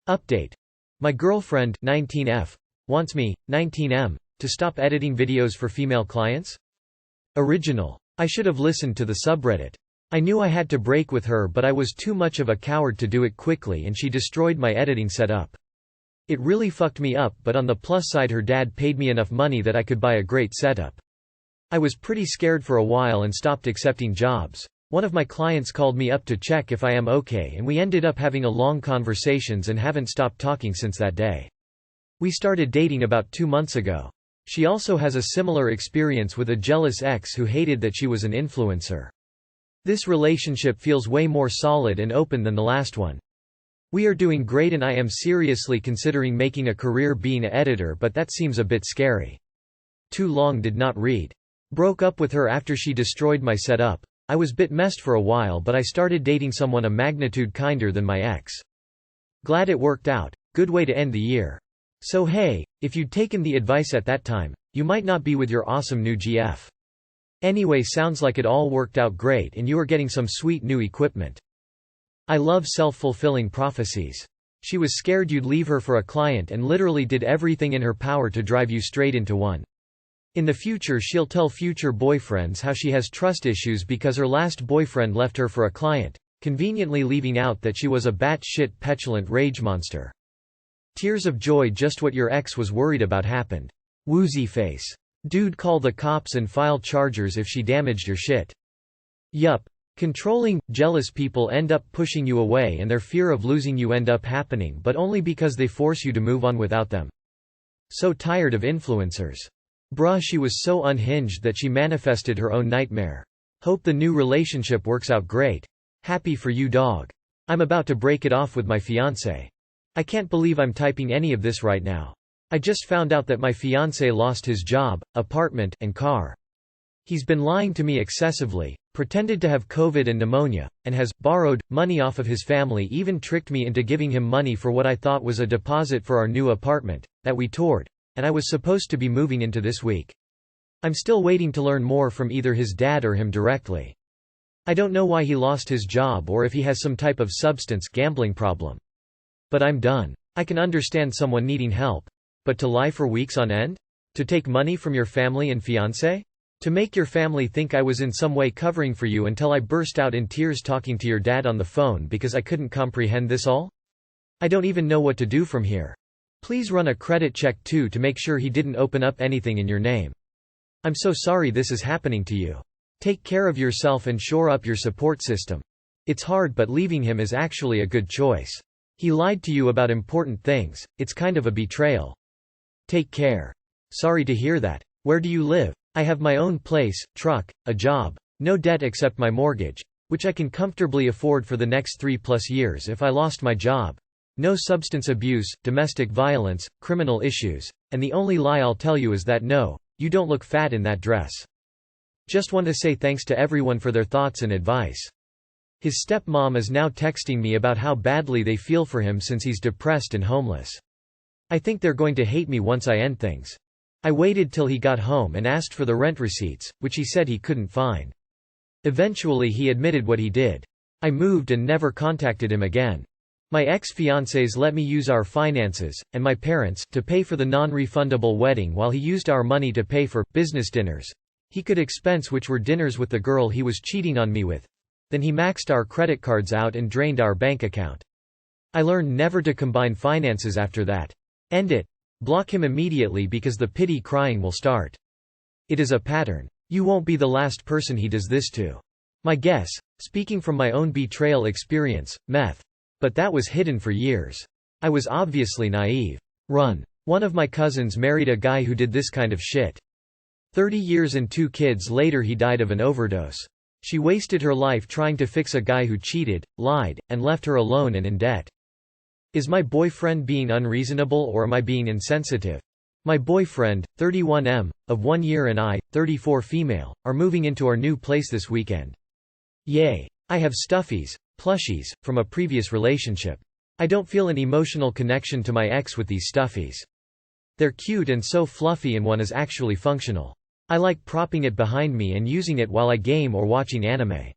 Update. My girlfriend 19F wants me, 19M, to stop editing videos for female clients? Original. I should have listened to the subreddit. I knew I had to break with her, but I was too much of a coward to do it quickly, and she destroyed my editing setup. It really fucked me up, but on the plus side, her dad paid me enough money that I could buy a great setup. I was pretty scared for a while and stopped accepting jobs. One of my clients called me up to check if I am okay, and we ended up having a long conversations and haven't stopped talking since that day. We started dating about 2 months ago. She also has a similar experience with a jealous ex who hated that she was an influencer. This relationship feels way more solid and open than the last one. We are doing great and I am seriously considering making a career being an editor, but that seems a bit scary. Too long did not read. Broke up with her after she destroyed my setup. I was bit messed for a while, but I started dating someone a magnitude kinder than my ex. Glad it worked out. Good way to end the year. So hey, if you'd taken the advice at that time, you might not be with your awesome new GF. Anyway, sounds like it all worked out great and you are getting some sweet new equipment. I love self-fulfilling prophecies. She was scared you'd leave her for a client and literally did everything in her power to drive you straight into one. In the future she'll tell future boyfriends how she has trust issues because her last boyfriend left her for a client, conveniently leaving out that she was a batshit petulant rage monster. Tears of joy, just what your ex was worried about happened. Woozy face. Dude, call the cops and file charges if she damaged your shit. Yup. Controlling, jealous people end up pushing you away and their fear of losing you end up happening, but only because they force you to move on without them. So tired of influencers. Bruh, she was so unhinged that she manifested her own nightmare. Hope the new relationship works out great. Happy for you, dog. I'm about to break it off with my fiancé. I can't believe I'm typing any of this right now. I just found out that my fiancé lost his job, apartment, and car. He's been lying to me excessively, pretended to have COVID and pneumonia, and has borrowed money off of his family, even tricked me into giving him money for what I thought was a deposit for our new apartment that we toured, and I was supposed to be moving into this week. I'm still waiting to learn more from either his dad or him directly. I don't know why he lost his job or if he has some type of substance gambling problem. But I'm done. I can understand someone needing help. But to lie for weeks on end? To take money from your family and fiancé? To make your family think I was in some way covering for you until I burst out in tears talking to your dad on the phone because I couldn't comprehend this all? I don't even know what to do from here. Please run a credit check too to make sure he didn't open up anything in your name. I'm so sorry this is happening to you. Take care of yourself and shore up your support system. It's hard, but leaving him is actually a good choice. He lied to you about important things, it's kind of a betrayal. Take care. Sorry to hear that. Where do you live? I have my own place, truck, a job, no debt except my mortgage, which I can comfortably afford for the next 3+ years if I lost my job. No substance abuse, domestic violence, criminal issues, and the only lie I'll tell you is that no, you don't look fat in that dress. Just want to say thanks to everyone for their thoughts and advice. His stepmom is now texting me about how badly they feel for him since he's depressed and homeless. I think they're going to hate me once I end things. I waited till he got home and asked for the rent receipts, which he said he couldn't find. Eventually he admitted what he did. I moved and never contacted him again. My ex-fiancés let me use our finances, and my parents, to pay for the non-refundable wedding while he used our money to pay for business dinners he could expense, which were dinners with the girl he was cheating on me with. Then he maxed our credit cards out and drained our bank account. I learned never to combine finances after that. End it. Block him immediately because the pity crying will start. It is a pattern. You won't be the last person he does this to. My guess, speaking from my own betrayal experience, meth. But that was hidden for years. I was obviously naive. Run. One of my cousins married a guy who did this kind of shit. 30 years and 2 kids later he died of an overdose. She wasted her life trying to fix a guy who cheated, lied, and left her alone and in debt. Is my boyfriend being unreasonable or am I being insensitive? My boyfriend, 31M, of 1 year, and I, 34 female, are moving into our new place this weekend. Yay. I have stuffies, plushies, from a previous relationship. I don't feel an emotional connection to my ex with these stuffies. They're cute and so fluffy, and one is actually functional. I like propping it behind me and using it while I game or watching anime.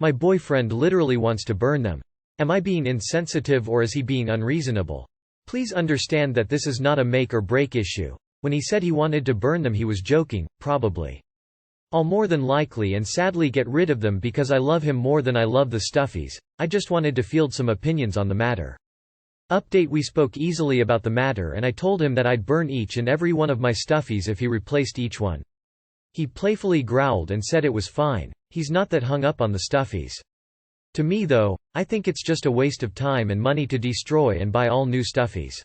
My boyfriend literally wants to burn them. Am I being insensitive or is he being unreasonable? Please understand that this is not a make or break issue. When he said he wanted to burn them he was joking, probably. I'll more than likely and sadly get rid of them because I love him more than I love the stuffies. I just wanted to field some opinions on the matter. Update: we spoke easily about the matter and I told him that I'd burn each and every one of my stuffies if he replaced each one. He playfully growled and said it was fine, he's not that hung up on the stuffies. To me though, I think it's just a waste of time and money to destroy and buy all new stuffies.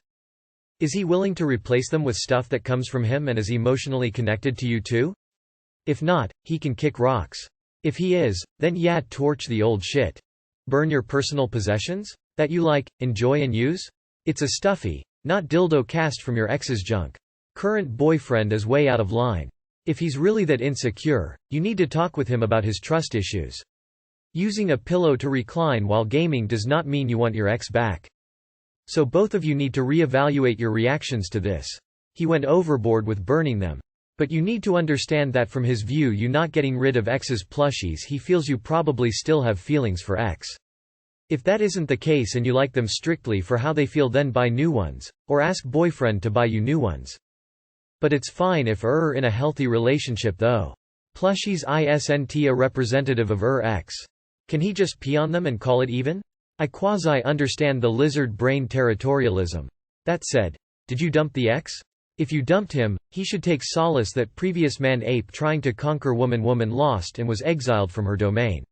Is he willing to replace them with stuff that comes from him and is emotionally connected to you too? If not, he can kick rocks. If he is, then yeah, torch the old shit. Burn your personal possessions? That you like, enjoy and use? It's a stuffy, not dildo cast from your ex's junk. Current boyfriend is way out of line. If he's really that insecure, you need to talk with him about his trust issues. Using a pillow to recline while gaming does not mean you want your ex back. So both of you need to reevaluate your reactions to this. He went overboard with burning them. But you need to understand that from his view, you not getting rid of ex's plushies, he feels you probably still have feelings for ex. If that isn't the case and you like them strictly for how they feel, then buy new ones, or ask boyfriend to buy you new ones. But it's fine if you're in a healthy relationship though. Plushies isn't a representative of ex. Can he just pee on them and call it even? I quasi-understand the lizard brain territorialism. That said, did you dump the ex? If you dumped him, he should take solace that previous man ape trying to conquer woman lost and was exiled from her domain.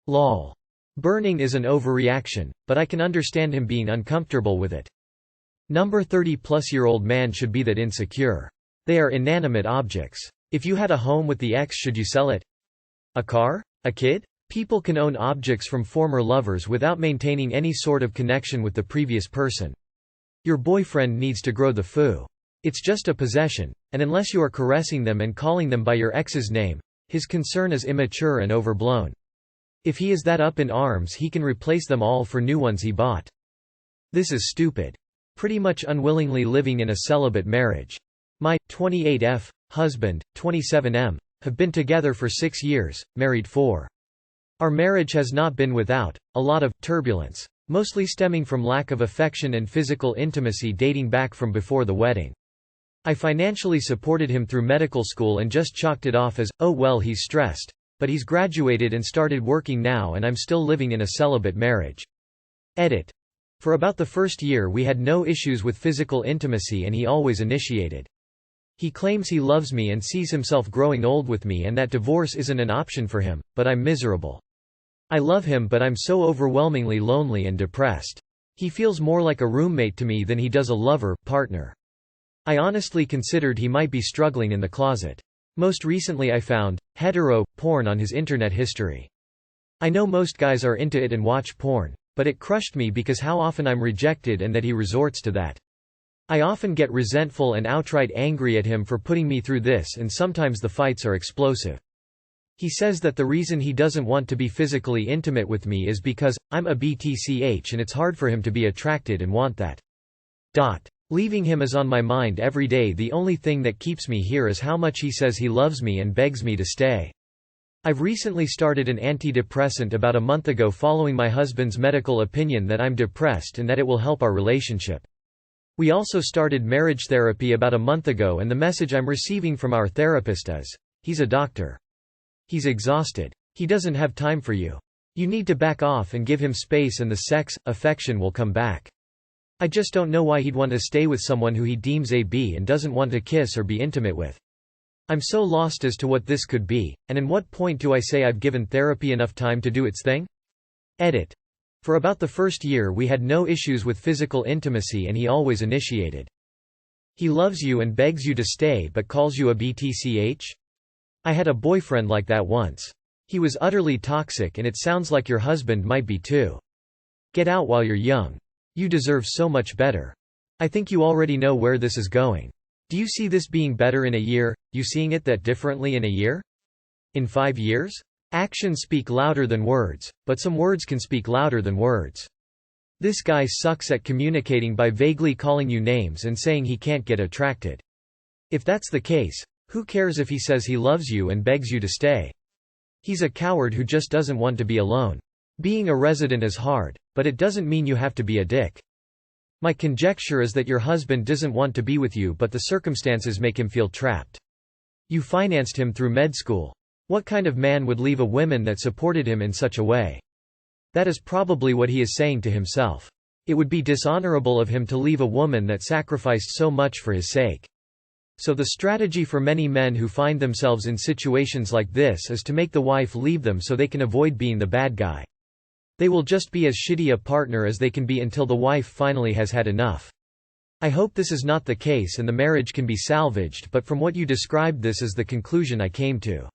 Lol. Burning is an overreaction, but I can understand him being uncomfortable with it. Number 30-plus-year-old man should be that insecure. They are inanimate objects. If you had a home with the ex, should you sell it? A car? A kid? People can own objects from former lovers without maintaining any sort of connection with the previous person. Your boyfriend needs to grow the foo. It's just a possession, and unless you are caressing them and calling them by your ex's name, his concern is immature and overblown. If he is that up in arms, he can replace them all for new ones he bought. This is stupid. Pretty much unwillingly living in a celibate marriage. My 28F husband, 27M, have been together for 6 years, married 4. Our marriage has not been without a lot of turbulence, mostly stemming from lack of affection and physical intimacy dating back from before the wedding. I financially supported him through medical school and just chalked it off as, oh well, he's stressed. But he's graduated and started working now and I'm still living in a celibate marriage. Edit. For about the first year we had no issues with physical intimacy and he always initiated. He claims he loves me and sees himself growing old with me and that divorce isn't an option for him, but I'm miserable. I love him but I'm so overwhelmingly lonely and depressed. He feels more like a roommate to me than he does a lover, partner. I honestly considered he might be struggling in the closet. Most recently I found hetero porn on his internet history. I know most guys are into it and watch porn, but it crushed me because how often I'm rejected and that he resorts to that. I often get resentful and outright angry at him for putting me through this and sometimes the fights are explosive. He says that the reason he doesn't want to be physically intimate with me is because I'm a BTCH and it's hard for him to be attracted and want that. Leaving him is on my mind every day. The only thing that keeps me here is how much he says he loves me and begs me to stay. I've recently started an antidepressant about a month ago following my husband's medical opinion that I'm depressed and that it will help our relationship. We also started marriage therapy about a month ago and the message I'm receiving from our therapist is, he's a doctor. He's exhausted. He doesn't have time for you. You need to back off and give him space and the sex, affection will come back. I just don't know why he'd want to stay with someone who he deems a B and doesn't want to kiss or be intimate with. I'm so lost as to what this could be, and in what point do I say I've given therapy enough time to do its thing? Edit. For about the first year we had no issues with physical intimacy and he always initiated. He loves you and begs you to stay but calls you a BTCH? I had a boyfriend like that once. He was utterly toxic and it sounds like your husband might be too. Get out while you're young. You deserve so much better. I think you already know where this is going. Do you see this being better in a year? You seeing it that differently in a year? In 5 years? Actions speak louder than words, but some words can speak louder than words. This guy sucks at communicating by vaguely calling you names and saying he can't get attracted. If that's the case, who cares if he says he loves you and begs you to stay? He's a coward who just doesn't want to be alone. Being a resident is hard, but it doesn't mean you have to be a dick. My conjecture is that your husband doesn't want to be with you, but the circumstances make him feel trapped. You financed him through med school. What kind of man would leave a woman that supported him in such a way? That is probably what he is saying to himself. It would be dishonorable of him to leave a woman that sacrificed so much for his sake. So the strategy for many men who find themselves in situations like this is to make the wife leave them so they can avoid being the bad guy. They will just be as shitty a partner as they can be until the wife finally has had enough. I hope this is not the case and the marriage can be salvaged, but from what you described, this is the conclusion I came to.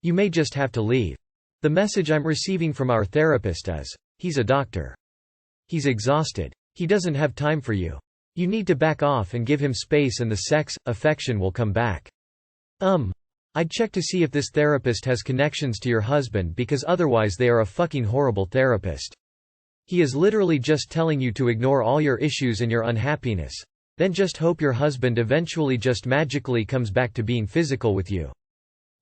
You may just have to leave. The message I'm receiving from our therapist is, he's a doctor. He's exhausted. He doesn't have time for you. You need to back off and give him space, and the sex, affection will come back. I'd check to see if this therapist has connections to your husband, because otherwise they are a fucking horrible therapist. He is literally just telling you to ignore all your issues and your unhappiness. Then just hope your husband eventually just magically comes back to being physical with you.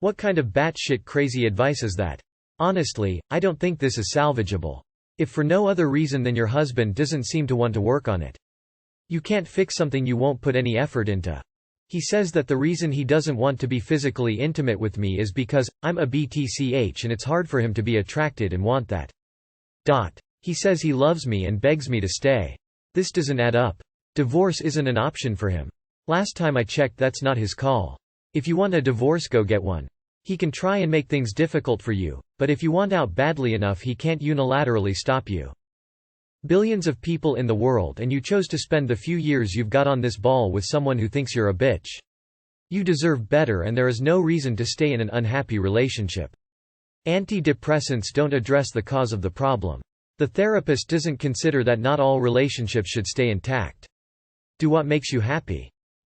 What kind of batshit crazy advice is that? Honestly, I don't think this is salvageable. If for no other reason than your husband doesn't seem to want to work on it. You can't fix something you won't put any effort into. He says that the reason he doesn't want to be physically intimate with me is because I'm a BTCH and it's hard for him to be attracted and want that. He says he loves me and begs me to stay. This doesn't add up. Divorce isn't an option for him. Last time I checked, that's not his call. If you want a divorce, go get one. He can try and make things difficult for you, but if you want out badly enough, he can't unilaterally stop you. Billions of people in the world, and you chose to spend the few years you've got on this ball with someone who thinks you're a bitch. You deserve better, and there is no reason to stay in an unhappy relationship. Antidepressants don't address the cause of the problem. The therapist doesn't consider that not all relationships should stay intact. Do what makes you happy.